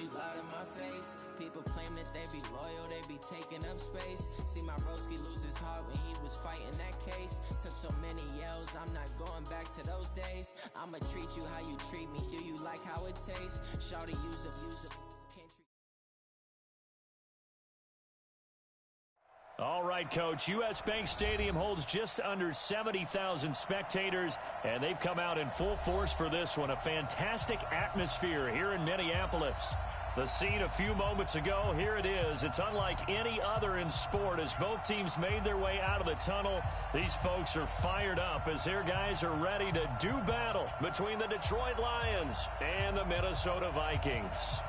you lie to my face. People claim that they be loyal, they be taking up space. See my broski lose his heart when he was fighting that case. Took so many yells, I'm not going back to those days. I'ma treat you how you treat me, do you like how it tastes? Shawty use up, can't treat. All right, Coach. U.S. Bank Stadium holds just under 70,000 spectators, and they've come out in full force for this one. A fantastic atmosphere here in Minneapolis. The scene a few moments ago, here it is. It's unlike any other in sport as both teams made their way out of the tunnel. These folks are fired up as their guys are ready to do battle between the Detroit Lions and the Minnesota Vikings.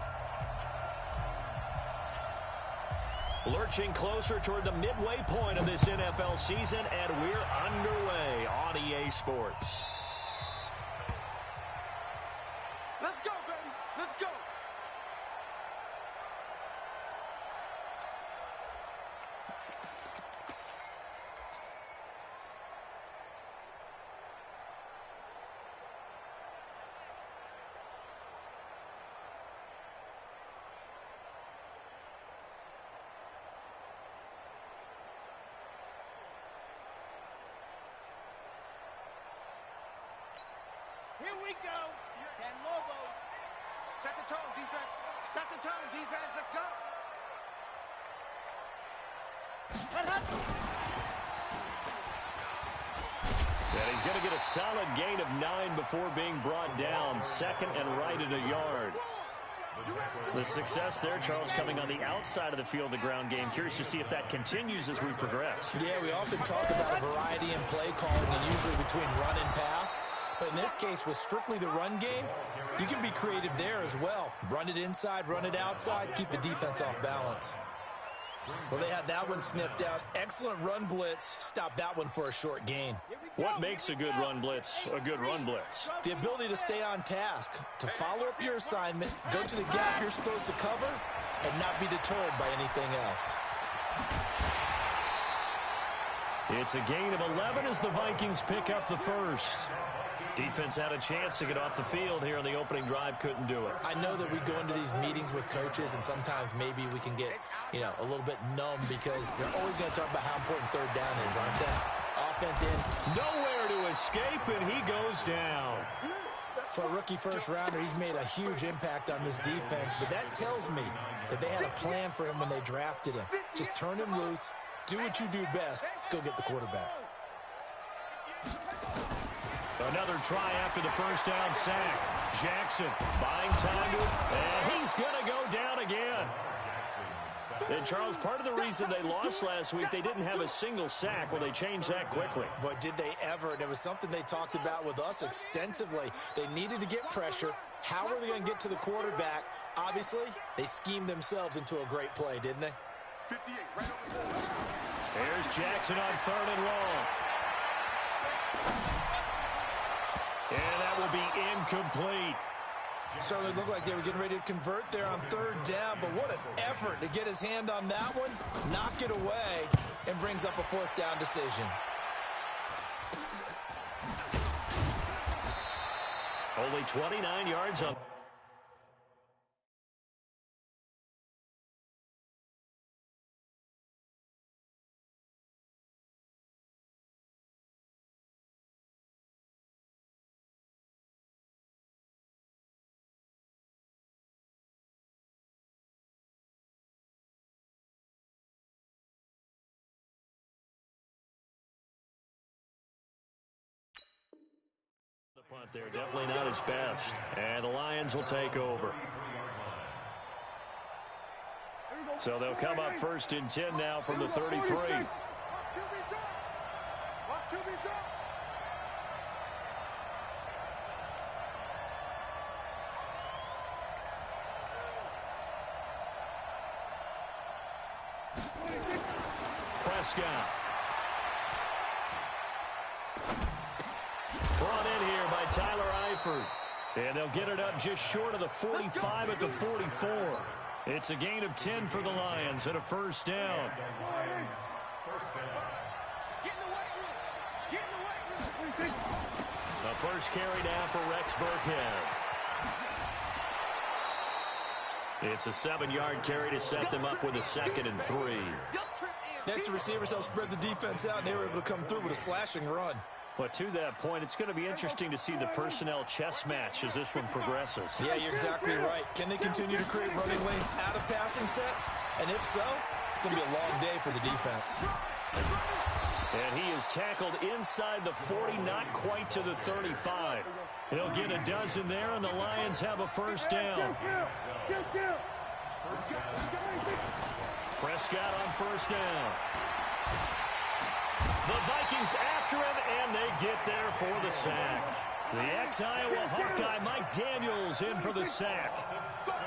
Lurching closer toward the midway point of this NFL season, and we're underway on EA Sports. Let's go, baby. Let's go. Here we go. 10 Lobos. Set the tone, defense. Set the tone, defense. Let's go. And he's going to get a solid gain of 9 before being brought down. Second and right at a yard. The success there, Charles, coming on the outside of the field, the ground game. Curious to see if that continues as we progress. Yeah, we often talk about a variety in play calling, and usually between run and pass. But in this case, with strictly the run game, you can be creative there as well. Run it inside, run it outside, keep the defense off balance. Well, they had that one sniffed out. Excellent run blitz. Stop that one for a short gain. What makes a good run blitz a good run blitz? The ability to stay on task, to follow up your assignment, go to the gap you're supposed to cover, and not be deterred by anything else. It's a gain of 11 as the Vikings pick up the first. Defense had a chance to get off the field here on the opening drive, couldn't do it. I know that we go into these meetings with coaches, and sometimes maybe we can get, a little bit numb because they're always going to talk about how important third down is, aren't they? Offense in. Nowhere to escape, and he goes down. For a rookie first-rounder, he's made a huge impact on this defense, but that tells me that they had a plan for him when they drafted him. Just turn him loose, do what you do best, go get the quarterback. Another try after the first down sack. Jackson buying time to it, and he's going to go down again. And, Charles, part of the reason they lost last week, they didn't have a single sack. Well, they changed that quickly. But did they ever? And it was something they talked about with us extensively. They needed to get pressure. How were they going to get to the quarterback? Obviously, they schemed themselves into a great play, didn't they? 58, right over there. There's Jackson on third and long. And that will be incomplete. Certainly looked like they were getting ready to convert there on third down, but what an effort to get his hand on that one, knock it away, and brings up a fourth down decision. Only 29 yards on. Punt there, definitely not his best. And the Lions will take over. So they'll come up first and 10 now from the 33. Prescott. Brought in here by Tyler Eifert. And they'll get it up just short of the 45 at the 44. It's a gain of 10 for the Lions and a first down. The first carry down for Rex Burkhead. It's a 7-yard carry to set them up with a 2nd and 3. Next, the receivers help spread the defense out, and they were able to come through with a slashing run. But to that point, it's going to be interesting to see the personnel chess match as this one progresses. Yeah, you're exactly right. Can they continue to create running lanes out of passing sets? And if so, it's going to be a long day for the defense. And he is tackled inside the 40, not quite to the 35. He'll get a dozen there, and the Lions have a first down. Prescott on first down. The Vikings after him, and they get there for the sack. The ex-Iowa Hawkeye Mike Daniels in for the sack.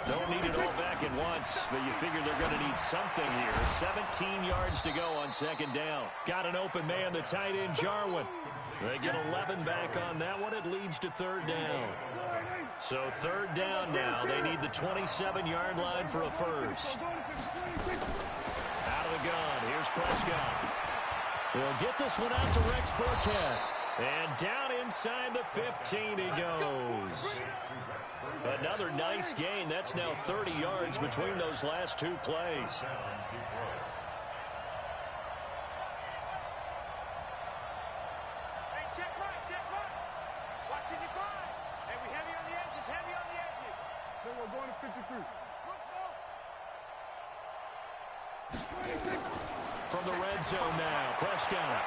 Don't need it all back at once, but you figure they're going to need something here. 17 yards to go on 2nd down. Got an open man, the tight end Jarwin. They get 11 back on that one. It leads to 3rd down. So 3rd down now. They need the 27-yard line for a first. Out of the gun. Here's Prescott. He'll get this one out to Rex Burkhead. And down inside the 15 he goes. Another nice gain. That's now 30 yards between those last 2 plays. From the red zone now, Prescott.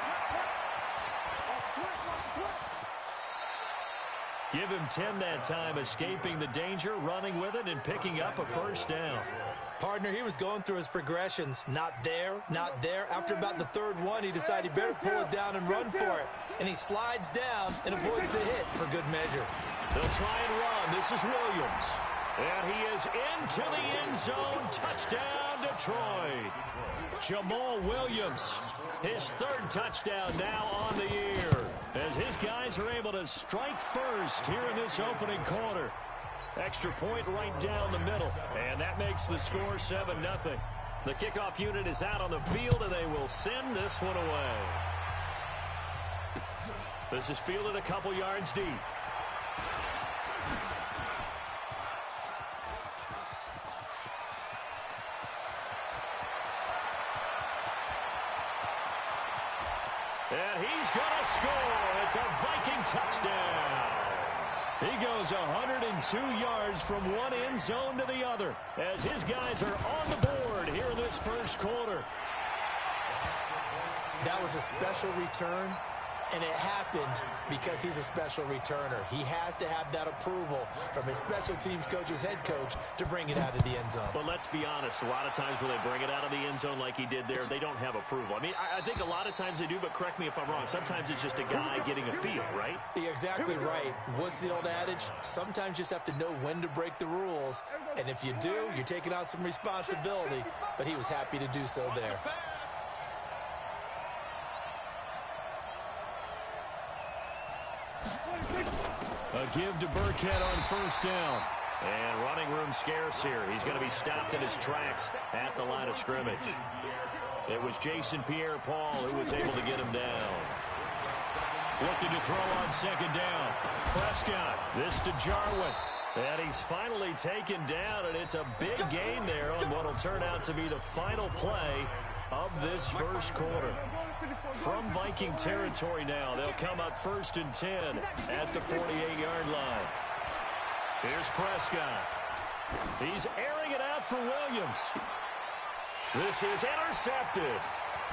Give him 10 that time, escaping the danger, running with it, and picking up a first down. Partner, he was going through his progressions. Not there, not there. After about the 3rd one, he decided he better pull it down and run for it. And he slides down and avoids the hit for good measure. They'll try and run. This is Williams. And he is into the end zone. Touchdown, Detroit. Jamal Williams, his 3rd touchdown now on the year, as his guys are able to strike first here in this opening quarter. Extra point right down the middle, and that makes the score 7-0. The kickoff unit is out on the field, and they will send this one away. This is fielded a couple yards deep. And he's going to score. It's a Viking touchdown. He goes 102 yards from one end zone to the other as his guys are on the board here in this first quarter. That was a special return, and it happened because he's a special returner. He has to have that approval from his special teams coach's head coach to bring it out of the end zone. But let's be honest, a lot of times when they bring it out of the end zone like he did there, they don't have approval. I mean, I think a lot of times they do, but correct me if I'm wrong. Sometimes it's just a guy getting a feel, right? You're exactly right. What's the old adage? Sometimes you just have to know when to break the rules. And if you do, you're taking on some responsibility. But he was happy to do so there. A give to Burkhead on first down. And running room scarce here. He's going to be stopped in his tracks at the line of scrimmage. It was Jason Pierre-Paul who was able to get him down. Looking to throw on second down. Prescott, this to Jarwin. And he's finally taken down, and it's a big gain there on what will turn out to be the final play of this first quarter. From Viking territory now, they'll come up 1st and 10 at the 48-yard line. Here's Prescott. He's airing it out for Williams. This is intercepted.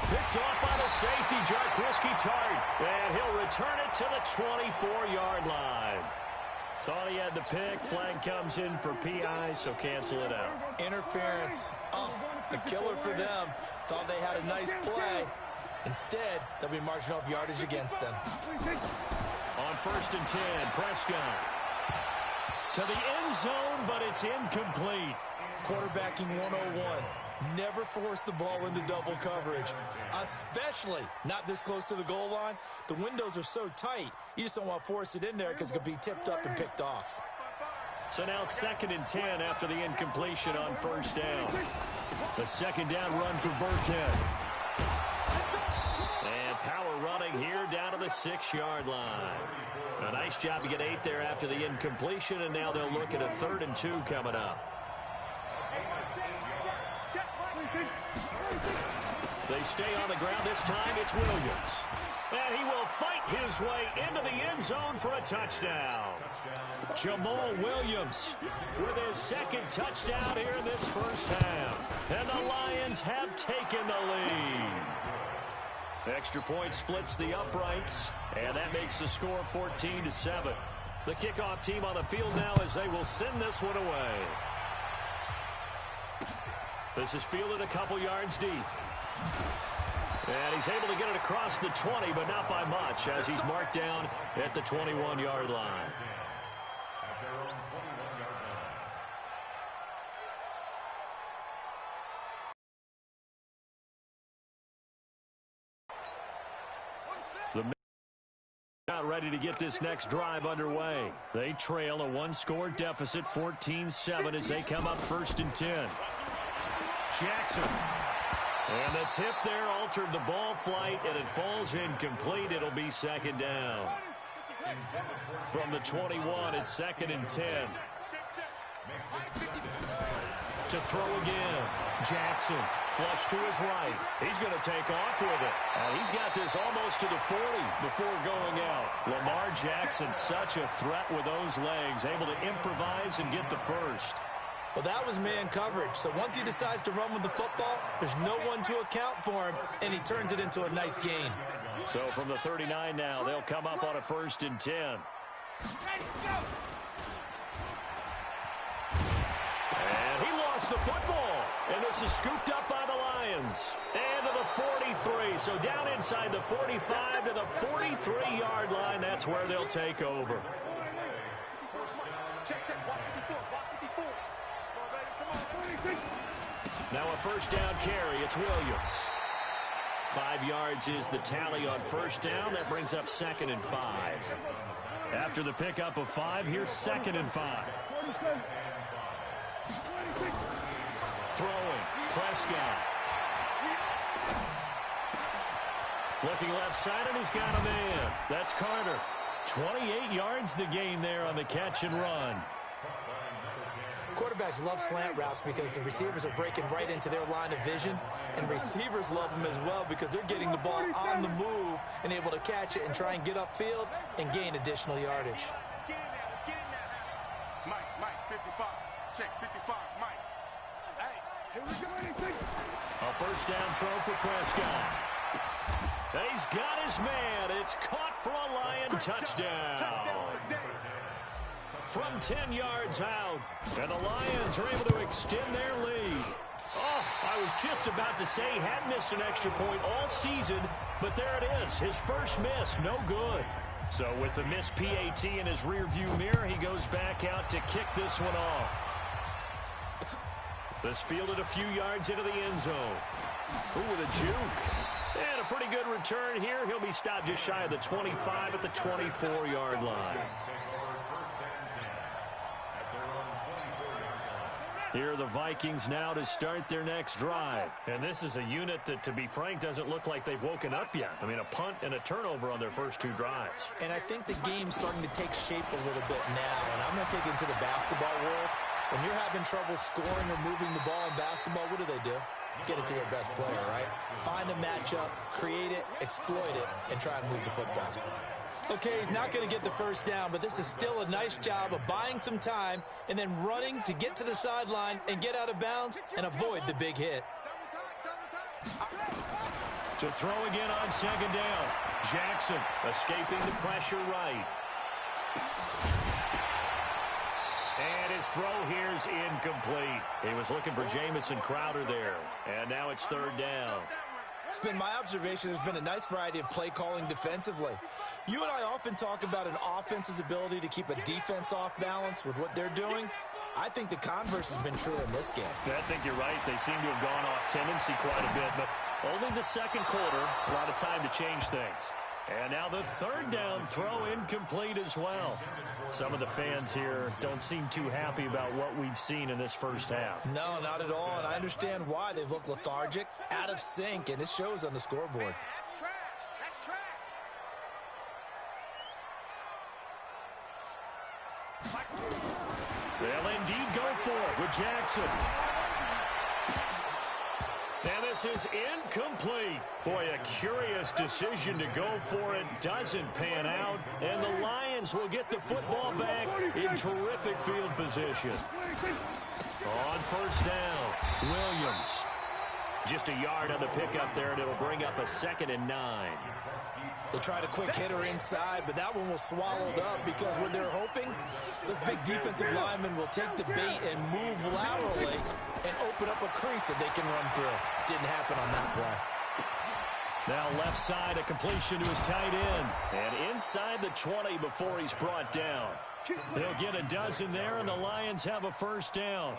Picked off by the safety, Jarquiski Tart. And he'll return it to the 24-yard line. Thought he had the pick. Flag comes in for PI, so cancel it out. Interference. Oh, a killer for them. Thought they had a nice play. Instead, they'll be marching off yardage against them. On 1st and 10, Prescott. To the end zone, but it's incomplete. Quarterbacking 101. Never force the ball into double coverage, especially not this close to the goal line. The windows are so tight, you just don't want to force it in there because it could be tipped up and picked off. So now 2nd and 10 after the incompletion on first down. The second down run for Burkhead. And power running here down to the 6-yard line. A nice job to get 8 there after the incompletion, and now they'll look at a 3rd and 2 coming up. They stay on the ground. This time it's Williams. And he will fight his way into the end zone for a touchdown. Jamal Williams with his second touchdown here in this first half. And the Lions have taken the lead. Extra point splits the uprights, and that makes the score 14-7. The kickoff team on the field now as they will send this one away. This is fielded a couple yards deep. And he's able to get it across the 20, but not by much, as he's marked down at the 21-yard line. The not ready to get this next drive underway. They trail a one-score deficit, 14-7, as they come up 1st and 10. Jackson. And the tip there altered the ball flight, and it falls incomplete. It'll be 2nd down. From the 21, it's 2nd and 10. To throw again. Jackson, flush to his right. He's going to take off with it. He's got this almost to the 40 before going out. Lamar Jackson, such a threat with those legs, able to improvise and get the first. Well, that was man coverage. So once he decides to run with the football, there's no one to account for him, and he turns it into a nice gain. So from the 39 now, they'll come up on a 1st and 10. And he lost the football. And this is scooped up by the Lions. And to the 43. So down inside the 45 to the 43-yard line. That's where they'll take over. Now a 1st down carry. It's Williams. 5 yards is the tally on 1st down. That brings up 2nd and 5. After the pickup of 5, here's 2nd and 5. Throwing. Prescott. Looking left side, and he's got a man. That's Carter. 28 yards the gain there on the catch and run. Quarterbacks love slant routes because the receivers are breaking right into their line of vision, and receivers love them as well because they're getting the ball on the move and able to catch it and try and get upfield and gain additional yardage. Mike, 55. Check, 55, Mike. Hey, here we go. A 1st down throw for Prescott. He's got his man. It's caught for a Lion touchdown. From 10 yards out, and the Lions are able to extend their lead. Oh, I was just about to say he hadn't missed an extra point all season, but there it is, his first miss, no good. So with the missed PAT in his rearview mirror, he goes back out to kick this one off. This fielded a few yards into the end zone. Ooh, with a juke. And a pretty good return here. He'll be stopped just shy of the 25 at the 24-yard line. Here are the Vikings now to start their next drive. And this is a unit that, to be frank, doesn't look like they've woken up yet. I mean, a punt and a turnover on their first 2 drives. And I think the game's starting to take shape a little bit now. And I'm going to take it into the basketball world. When you're having trouble scoring or moving the ball in basketball, what do? Get it to their best player, right? Find a matchup, create it, exploit it, and try and move the football. Okay, he's not going to get the first down, but this is still a nice job of buying some time and then running to get to the sideline and get out of bounds and avoid the big hit. To throw again on 2nd down. Jackson escaping the pressure right. And his throw here's incomplete. He was looking for Jamison Crowder there. And now it's 3rd down. It's been my observation there's been a nice variety of play calling defensively. You and I often talk about an offense's ability to keep a defense off balance with what they're doing. I think the converse has been true in this game. I think you're right. They seem to have gone off tendency quite a bit, but only the 2nd quarter, a lot of time to change things. And now the 3rd down throw incomplete as well. Some of the fans here don't seem too happy about what we've seen in this first half. No, not at all, and I understand why. They've looked lethargic, out of sync, and it shows on the scoreboard. That's trash. That's trash. They'll indeed go for it with Jackson. And this is incomplete. Boy, a curious decision to go for it. Doesn't pan out. And the Lions will get the football back in terrific field position. On first down, Williams. Just a yard on the pickup there, and it'll bring up a 2nd and 9. They tried a quick hitter inside, but that one was swallowed up because what they're hoping, this big defensive lineman will take the bait and move laterally and open up a crease that they can run through. Didn't happen on that play. Now left side, a completion to his tight end. And inside the 20 before he's brought down. They'll get a dozen there, and the Lions have a first down.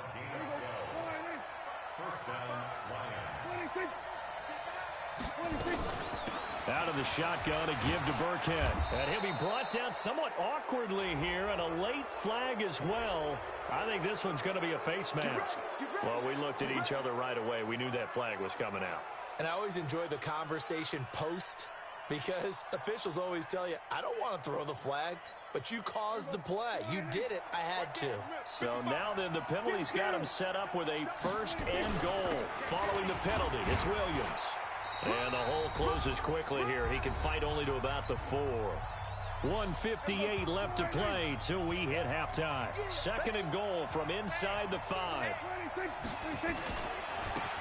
Out of the shotgun, a give to Burkhead. And he'll be brought down somewhat awkwardly here, and a late flag as well. I think this one's going to be a face mask. Well, we looked at each other right away. We knew that flag was coming out. And I always enjoy the conversation post because officials always tell you, I don't want to throw the flag, but you caused the play. You did it. I had to. So now then the penalty's got him set up with a 1st and goal. Following the penalty, it's Williams. And the hole closes quickly here. He can fight only to about the 4. 1:58 left to play till we hit halftime. 2nd and goal from inside the 5.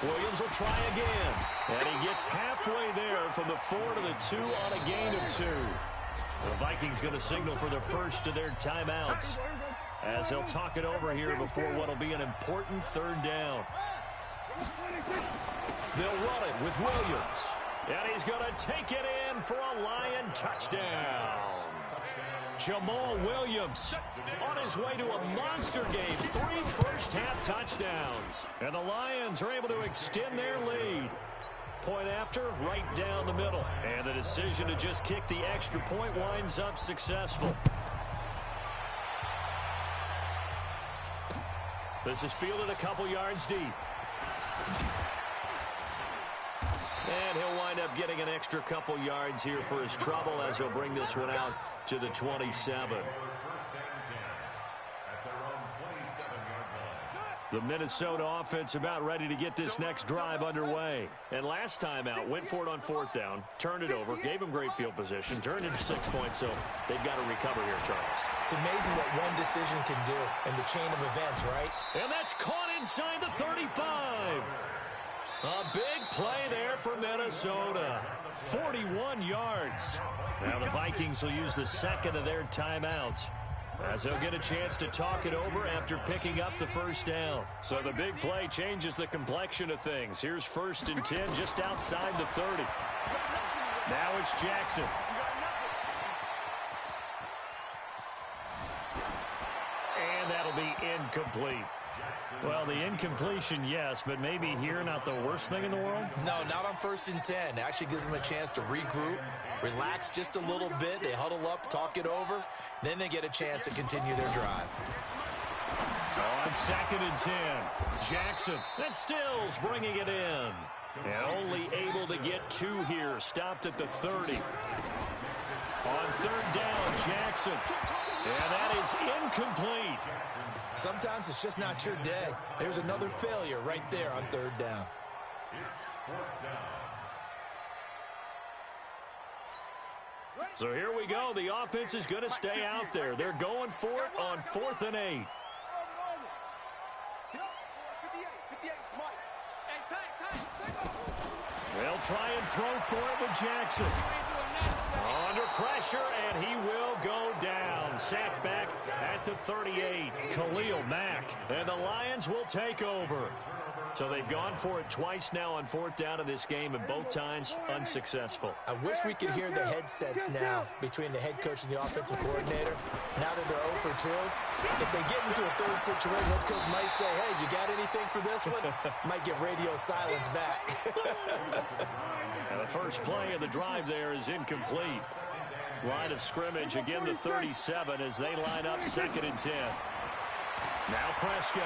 Williams will try again. And he gets halfway there from the 4 to the 2 on a gain of 2. The Vikings going to signal for the first of their timeouts as they'll talk it over here before what will be an important 3rd down. They'll run it with Williams. And he's going to take it in for a Lion touchdown. Jamal Williams on his way to a monster game. 3 first-half touchdowns. And the Lions are able to extend their lead. Point after, right down the middle. And the decision to just kick the extra point winds up successful. This is fielded a couple yards deep. And he'll wind up getting an extra couple yards here for his trouble as he'll bring this one out to the 27. The Minnesota offense about ready to get this next drive underway. And last time out, went for it on 4th down, turned it over, gave him great field position, turned it to 6 points, so they've got to recover here, Charles. It's amazing what one decision can do in the chain of events, right? And that's caught inside the 35. A big play there for Minnesota. 41 yards. Now the Vikings will use the 2nd of their timeouts as they'll get a chance to talk it over after picking up the 1st down. So the big play changes the complexion of things. Here's 1st and 10 just outside the 30. Now it's Jackson. And that'll be incomplete. Well, the incompletion, yes, but maybe here not the worst thing in the world? No, not on 1st and 10. It actually gives them a chance to regroup, relax just a little bit. They huddle up, talk it over. Then they get a chance to continue their drive. On 2nd and 10, Jackson. And Stills bringing it in. And only able to get 2 here. Stopped at the 30. On 3rd down, Jackson. And that is incomplete. Sometimes it's just not your day. There's another failure right there on 3rd down. So here we go. The offense is going to stay out there. They're going for it on 4th and 8. They'll try and throw for it with Jackson. Under pressure, and he will go down. Sacked back at the 38. Khalil Mack. And the Lions will take over. So they've gone for it twice now on 4th down in this game, and both times unsuccessful. I wish we could hear the headsets now between the head coach and the offensive coordinator. Now that they're 0 for 2, if they get into a 3rd situation, head coach might say, hey, you got anything for this one? Might get radio silence back. And the first play of the drive there is incomplete. Line of scrimmage, again the 37 as they line up 2nd and 10. Now Prescott.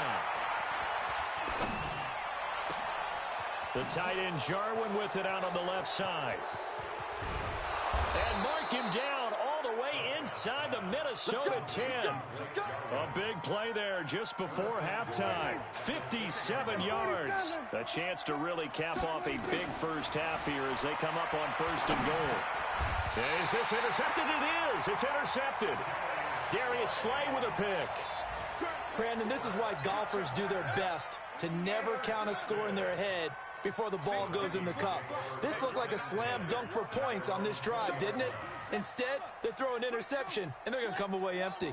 The tight end Jarwin with it out on the left side. And mark him down all the way inside the Minnesota 10. A big play there just before halftime. 57 yards. A chance to really cap off a big first half here as they come up on 1st and goal. Is this intercepted? It is. It's intercepted. Darius Slay with a pick. Brandon, this is why golfers do their best to never count a score in their head before the ball goes in the cup. This looked like a slam dunk for points on this drive, didn't it? Instead, they throw an interception, and they're going to come away empty.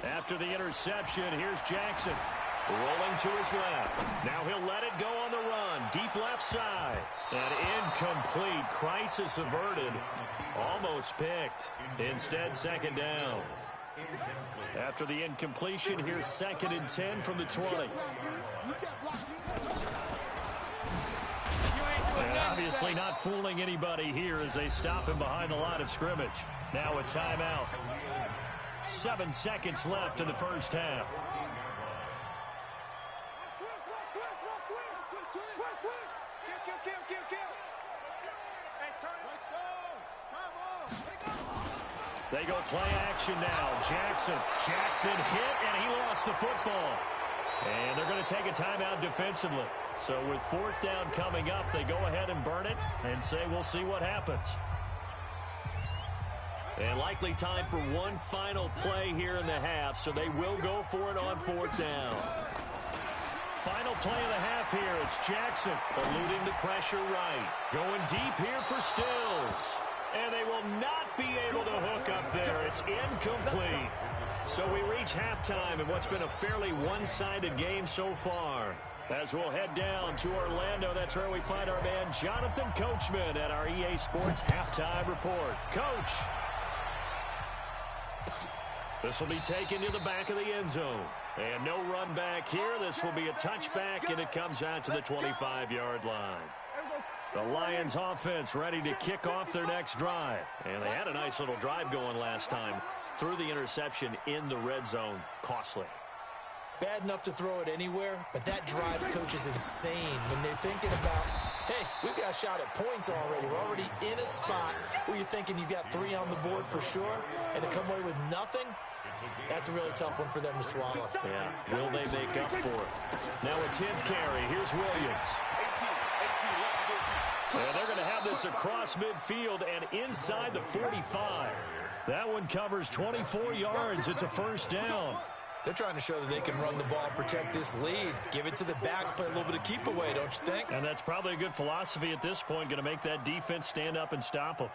After the interception, here's Jackson. Rolling to his left. Now he'll let it go on the run. Deep left side. And incomplete. Crisis averted. Almost picked. Instead, 2nd down. After the incompletion, here's 2nd and 10 from the 20. And obviously not fooling anybody here as they stop him behind the line of scrimmage. Now a timeout. 7 seconds left in the first half. They go play action now. Jackson hit, and he lost the football. And they're going to take a timeout defensively. So with 4th down coming up, they go ahead and burn it and say we'll see what happens. And likely time for one final play here in the half, so they will go for it on 4th down. Final play of the half here. It's Jackson eluding the pressure right. Going deep here for Stills. And they will not be able to hook up there. It's incomplete. So we reach halftime in what's been a fairly one-sided game so far. As we'll head down to Orlando, that's where we find our man Jonathan Coachman at our EA Sports Halftime Report. Coach. This will be taken to the back of the end zone. And no run back here. This will be a touchback, and it comes out to the 25-yard line. The Lions offense ready to kick off their next drive. And they had a nice little drive going last time. Threw the interception in the red zone. Costly. Bad enough to throw it anywhere, but that drives coaches insane when they're thinking about, hey, we've got a shot at points already. We're already in a spot where you're thinking you got 3 on the board for sure, and to come away with nothing, that's a really tough one for them to swallow. Yeah, will they make up for it? Now a 10th carry. Here's Williams. And they're going to have this across midfield and inside the 45. That one covers 24 yards. It's a 1st down. They're trying to show that they can run the ball and protect this lead. Give it to the backs, play a little bit of keep away, don't you think? And that's probably a good philosophy at this point, going to make that defense stand up and stop them.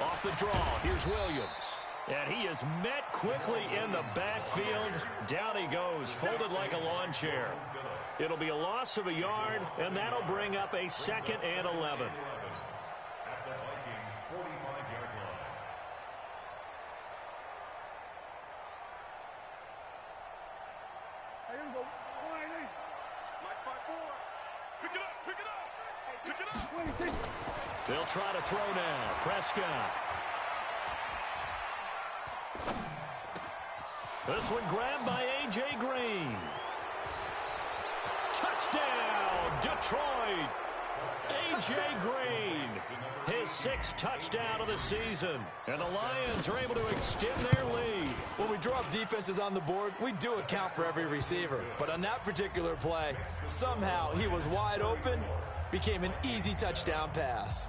Off the draw, here's Williams. And he is met quickly in the backfield. Down he goes, folded like a lawn chair. It'll be a loss of a yard, and that'll bring up a 2nd and 11. They'll try to throw now. Prescott. This one grabbed by A.J. Green. Touchdown, Detroit. A.J. Green, his 6th touchdown of the season. And the Lions are able to extend their lead. When we draw up defenses on the board, we do account for every receiver. But on that particular play, somehow he was wide open, became an easy touchdown pass.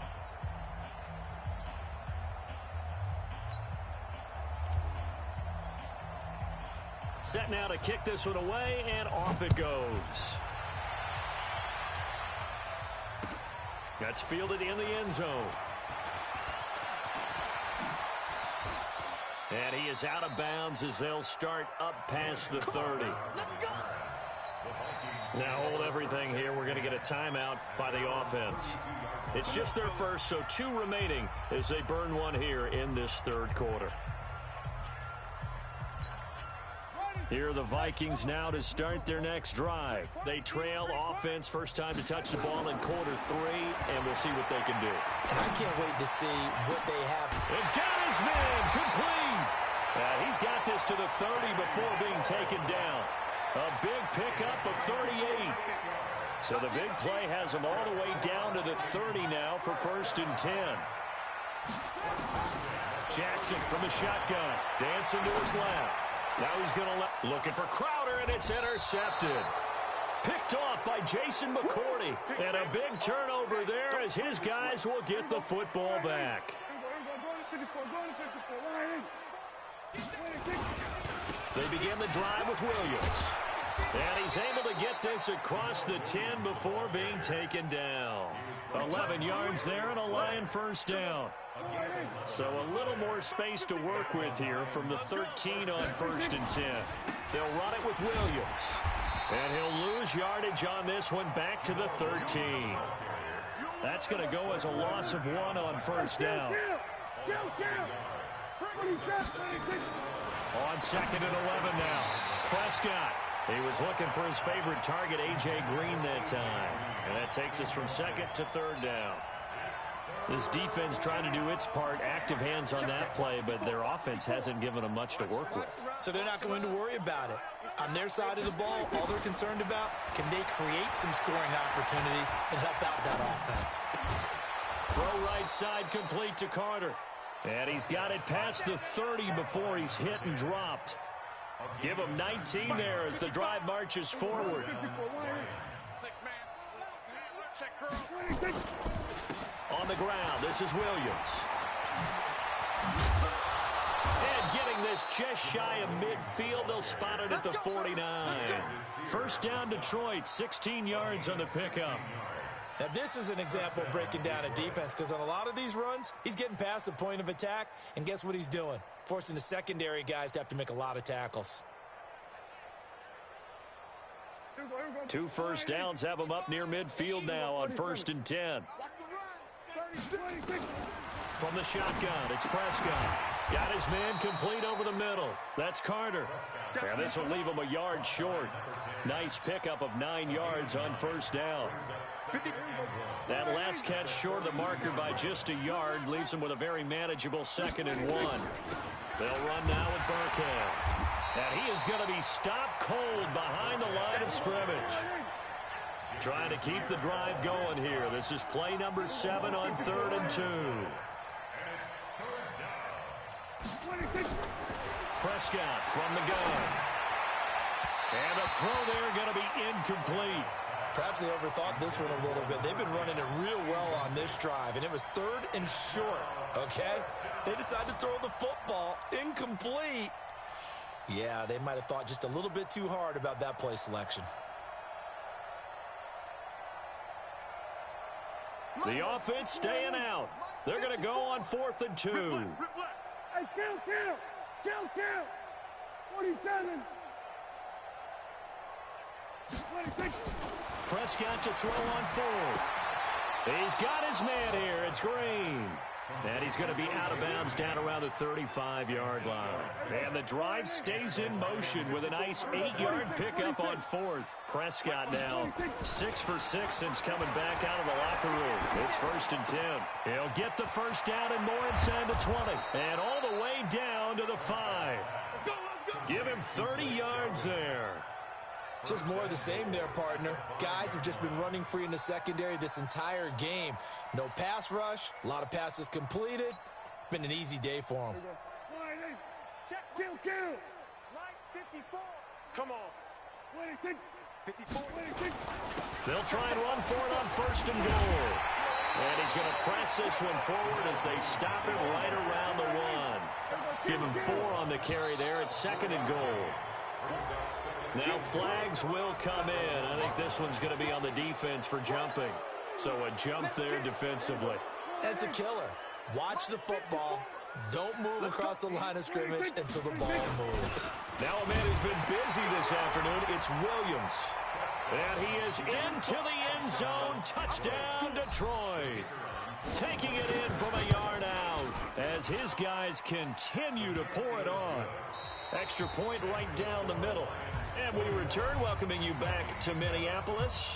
Set now to kick this one away, and off it goes. That's fielded in the end zone. And he is out of bounds as they'll start up past the 30. Now hold everything here. We're going to get a timeout by the offense. It's just their first, so 2 remaining as they burn one here in this 3rd quarter. Here are the Vikings now to start their next drive. They trail offense, first time to touch the ball in quarter 3, and we'll see what they can do. And I can't wait to see what they have. And got his man complete. He's got this to the 30 before being taken down. A big pickup of 38. So the big play has him all the way down to the 30 now for 1st and 10. Jackson from the shotgun, dancing to his left. Now he's going to looking for Crowder, and it's intercepted. Picked off by Jason McCourty. And a big turnover there as his guys will get the football back. They begin the drive with Williams. And he's able to get this across the 10 before being taken down. 11 yards there and a Lion first down. So a little more space to work with here from the 13 on 1st and 10. They'll run it with Williams. And he'll lose yardage on this one back to the 13. That's going to go as a loss of 1 on 1st down. On 2nd and 11 now. Prescott. He was looking for his favorite target, A.J. Green, that time. And that takes us from 2nd to 3rd down. This defense trying to do its part, active hands on that play, but their offense hasn't given them much to work with. So they're not going to worry about it. On their side of the ball, all they're concerned about, can they create some scoring opportunities and help out that offense? Throw right side complete to Carter. And he's got it past the 30 before he's hit and dropped. Give him 19 there as the drive marches forward. On the ground, this is Williams. And getting this just shy of midfield, they'll spot it at the 49. First down, Detroit, 16 yards on the pickup. Now, this is an example of breaking down a defense, because on a lot of these runs, he's getting past the point of attack, and guess what he's doing? Forcing the secondary guys to have to make a lot of tackles. 2 first downs have him up near midfield now on 1st and 10. From the shotgun, it's Prescott. Got his man complete over the middle. That's Carter. And this will leave him a yard short. Nice pickup of 9 yards on 1st down. That last catch short of the marker by just a yard leaves him with a very manageable 2nd and 1. They'll run now with Burkhead. And he is going to be stopped cold behind the line of scrimmage. Trying to keep the drive going here. This is play number 7 on 3rd and 2. Prescott from the gun. And the throw there going to be incomplete. Perhaps they overthought this one a little bit. They've been running it real well on this drive, and it was 3rd and short, okay? They decided to throw the football incomplete. Yeah, they might have thought just a little bit too hard about that play selection. The offense staying out. They're going to go on 4th and 2. Hey, kill. 47. 26. Prescott to throw on 4th. He's got his man here. It's Green. And he's going to be out of bounds down around the 35-yard line. And the drive stays in motion with a nice 8-yard pickup on 4th. Prescott now 6 for 6 since coming back out of the locker room. It's 1st and 10. He'll get the first down and more inside the 20. And all the way down to the 5. Give him 30 yards there. Just more of the same there, partner. Guys have just been running free in the secondary this entire game. No pass rush, a lot of passes completed. Been an easy day for them. Kill. Line 54. Come on. 54. They'll try and run for it on 1st and goal. And he's going to press this one forward as they stop it right around the 1. Give him 4 on the carry there at 2nd and goal. Now flags will come in. I think this one's going to be on the defense for jumping. So a jump there defensively. That's a killer. Watch the football. Don't move across the line of scrimmage until the ball moves. Now a man who's been busy this afternoon, it's Williams. And he is into the end zone. Touchdown, Detroit. Taking it in from a yard out as his guys continue to pour it on. Extra point right down the middle. And we return, welcoming you back to Minneapolis,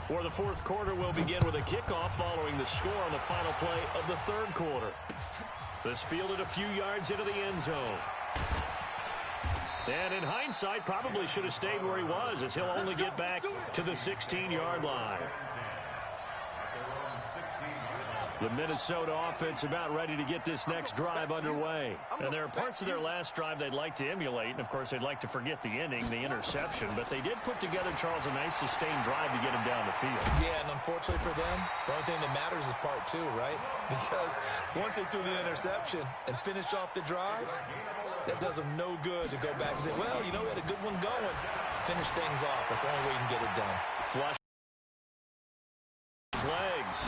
where the fourth quarter will begin with a kickoff following the score on the final play of the third quarter. This fielded a few yards into the end zone. And in hindsight, probably should have stayed where he was, as he'll only get back to the 16-yard line. The Minnesota offense about ready to get this next drive underway. And there are parts of their last drive they'd like to emulate. And, of course, they'd like to forget the ending, the interception. But they did put together, Charles, a nice sustained drive to get him down the field. Yeah, and unfortunately for them, the only thing that matters is part two, right? Because once they threw the interception and finished off the drive, that does them no good to go back and say, well, you know, we had a good one going. Finish things off. That's the only way you can get it done. Flush his legs.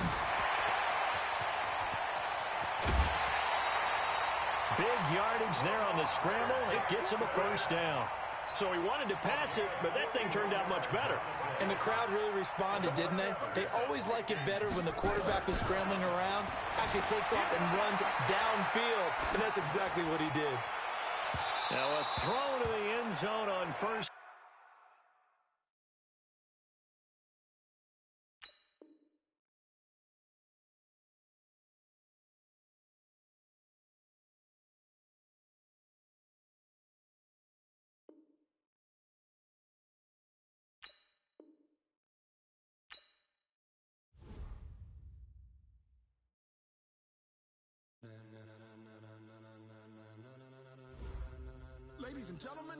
Big yardage there on the scramble. It gets him a first down. So he wanted to pass it, but that thing turned out much better. And the crowd really responded, didn't they? They always like it better when the quarterback is scrambling around, actually takes off and runs downfield. And that's exactly what he did. Now a throw to the end zone on first. Ladies and gentlemen,